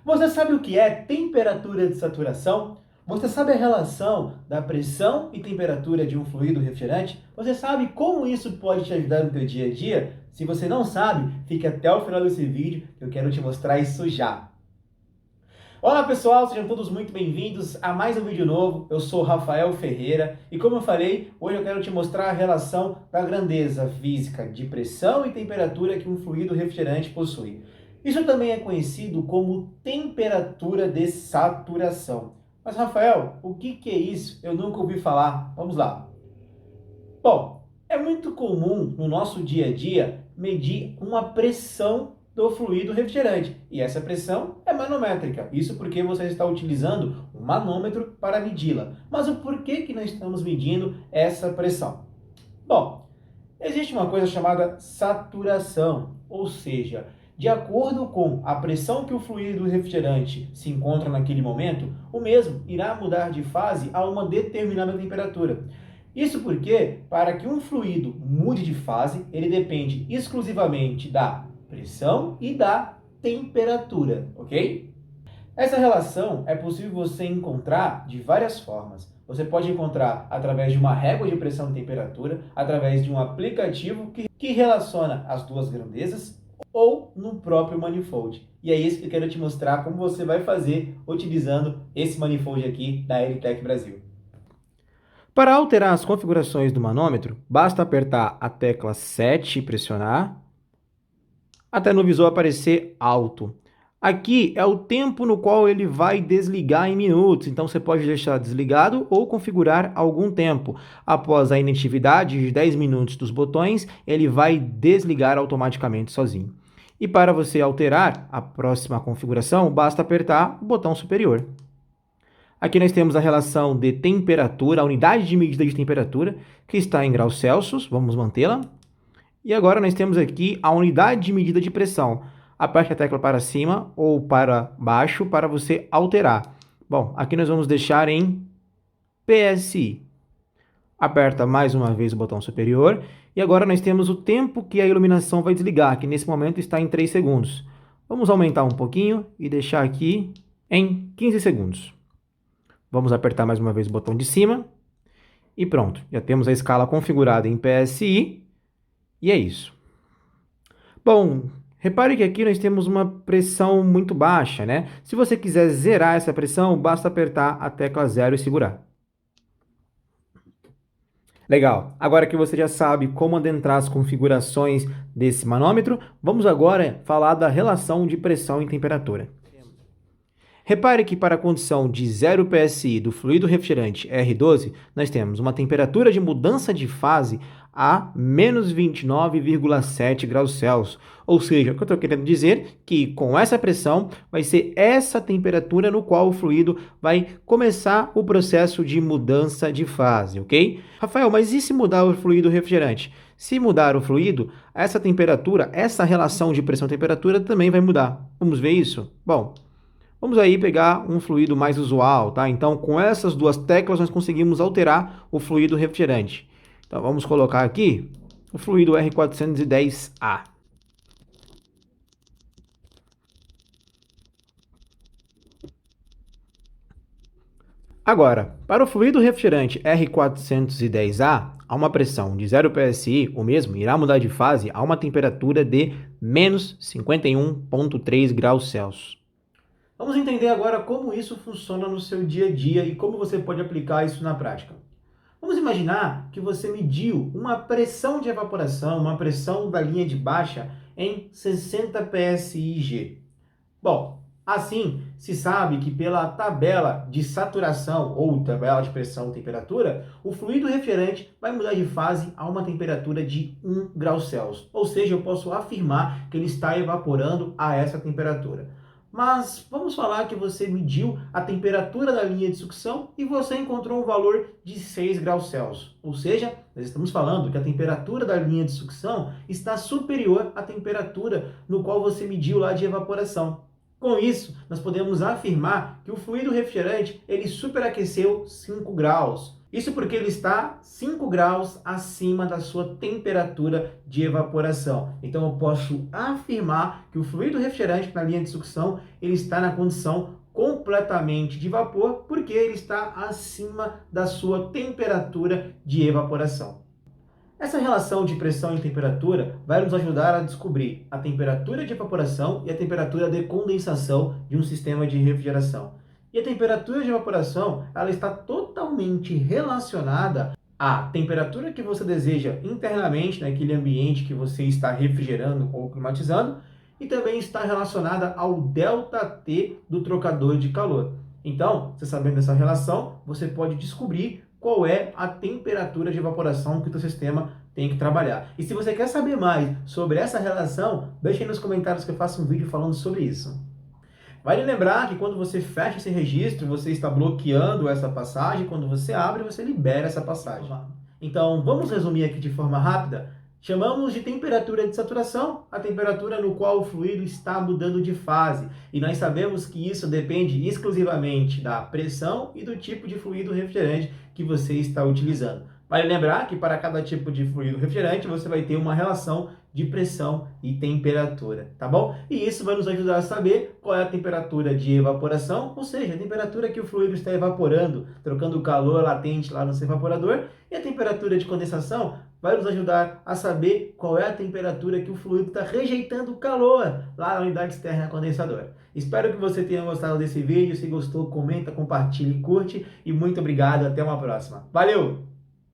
Você sabe o que é temperatura de saturação? Você sabe a relação da pressão e temperatura de um fluido refrigerante? Você sabe como isso pode te ajudar no teu dia a dia? Se você não sabe, fique até o final desse vídeo que eu quero te mostrar isso já. Olá pessoal, sejam todos muito bem-vindos a mais um vídeo novo. Eu sou Rafael Ferreira e como eu falei, hoje eu quero te mostrar a relação da grandeza física de pressão e temperatura que um fluido refrigerante possui. Isso também é conhecido como temperatura de saturação. Mas Rafael, o que é isso? Eu nunca ouvi falar. Vamos lá. Bom, é muito comum no nosso dia a dia medir uma pressão do fluido refrigerante. E essa pressão é manométrica. Isso porque você está utilizando um manômetro para medi-la. Mas o porquê que nós estamos medindo essa pressão? Bom, existe uma coisa chamada saturação, ou seja, de acordo com a pressão que o fluido refrigerante se encontra naquele momento, o mesmo irá mudar de fase a uma determinada temperatura. Isso porque, para que um fluido mude de fase, ele depende exclusivamente da pressão e da temperatura, ok? Essa relação é possível você encontrar de várias formas. Você pode encontrar através de uma régua de pressão e temperatura, através de um aplicativo que relaciona as duas grandezas, ou no próprio manifold. E é isso que eu quero te mostrar como você vai fazer utilizando esse manifold aqui da Elitec Brasil. Para alterar as configurações do manômetro, basta apertar a tecla 7 e pressionar, até no visor aparecer alto. Aqui é o tempo no qual ele vai desligar em minutos, então você pode deixar desligado ou configurar algum tempo. Após a inatividade de 10 minutos dos botões, ele vai desligar automaticamente sozinho. E para você alterar a próxima configuração, basta apertar o botão superior. Aqui nós temos a relação de temperatura, a unidade de medida de temperatura, que está em graus Celsius, vamos mantê-la. E agora nós temos aqui a unidade de medida de pressão. Aperte a tecla para cima ou para baixo para você alterar. Bom, aqui nós vamos deixar em PSI. Aperta mais uma vez o botão superior. E agora nós temos o tempo que a iluminação vai desligar, que nesse momento está em 3 segundos. Vamos aumentar um pouquinho e deixar aqui em 15 segundos. Vamos apertar mais uma vez o botão de cima. E pronto, já temos a escala configurada em PSI. E é isso. Bom, repare que aqui nós temos uma pressão muito baixa, né? Se você quiser zerar essa pressão, basta apertar a tecla 0 e segurar. Legal, agora que você já sabe como adentrar as configurações desse manômetro, vamos agora falar da relação de pressão e temperatura. Repare que para a condição de 0 PSI do fluido refrigerante R12, nós temos uma temperatura de mudança de fase a menos 29,7 graus Celsius. Ou seja, o que eu estou querendo dizer que com essa pressão vai ser essa temperatura no qual o fluido vai começar o processo de mudança de fase, ok? Rafael, mas e se mudar o fluido refrigerante? Se mudar o fluido, essa temperatura, essa relação de pressão-temperatura também vai mudar. Vamos ver isso? Bom, vamos aí pegar um fluido mais usual, tá? Então, com essas duas teclas, nós conseguimos alterar o fluido refrigerante. Então, vamos colocar aqui o fluido R410A. Agora, para o fluido refrigerante R410A, a uma pressão de 0 PSI, o mesmo irá mudar de fase a uma temperatura de menos 51,3 graus Celsius. Vamos entender agora como isso funciona no seu dia a dia e como você pode aplicar isso na prática. Vamos imaginar que você mediu uma pressão de evaporação, uma pressão da linha de baixa em 60 psig. Bom, assim se sabe que pela tabela de saturação ou tabela de pressão e temperatura, o fluido refrigerante vai mudar de fase a uma temperatura de 1 grau Celsius. Ou seja, eu posso afirmar que ele está evaporando a essa temperatura. Mas vamos falar que você mediu a temperatura da linha de sucção e você encontrou um valor de 6 graus Celsius. Ou seja, nós estamos falando que a temperatura da linha de sucção está superior à temperatura no qual você mediu lá de evaporação. Com isso, nós podemos afirmar que o fluido refrigerante ele superaqueceu 5 graus. Isso porque ele está 5 graus acima da sua temperatura de evaporação. Então eu posso afirmar que o fluido refrigerante na linha de sucção ele está na condição completamente de vapor, porque ele está acima da sua temperatura de evaporação. Essa relação de pressão e temperatura vai nos ajudar a descobrir a temperatura de evaporação e a temperatura de condensação de um sistema de refrigeração. E a temperatura de evaporação, ela está totalmente relacionada à temperatura que você deseja internamente naquele ambiente que você está refrigerando ou climatizando, e também está relacionada ao ΔT do trocador de calor. Então, você sabendo dessa relação, você pode descobrir qual é a temperatura de evaporação que o seu sistema tem que trabalhar. E se você quer saber mais sobre essa relação, deixe aí nos comentários que eu faço um vídeo falando sobre isso. Vale lembrar que quando você fecha esse registro, você está bloqueando essa passagem, quando você abre, você libera essa passagem. Então, vamos resumir aqui de forma rápida. Chamamos de temperatura de saturação a temperatura no qual o fluido está mudando de fase. E nós sabemos que isso depende exclusivamente da pressão e do tipo de fluido refrigerante que você está utilizando. Vale lembrar que para cada tipo de fluido refrigerante você vai ter uma relação de pressão e temperatura, tá bom? E isso vai nos ajudar a saber qual é a temperatura de evaporação, ou seja, a temperatura que o fluido está evaporando, trocando o calor latente lá no seu evaporador, e a temperatura de condensação vai nos ajudar a saber qual é a temperatura que o fluido está rejeitando o calor lá na unidade externa condensadora. Espero que você tenha gostado desse vídeo. Se gostou, comenta, compartilha e curte. E muito obrigado. Até uma próxima. Valeu!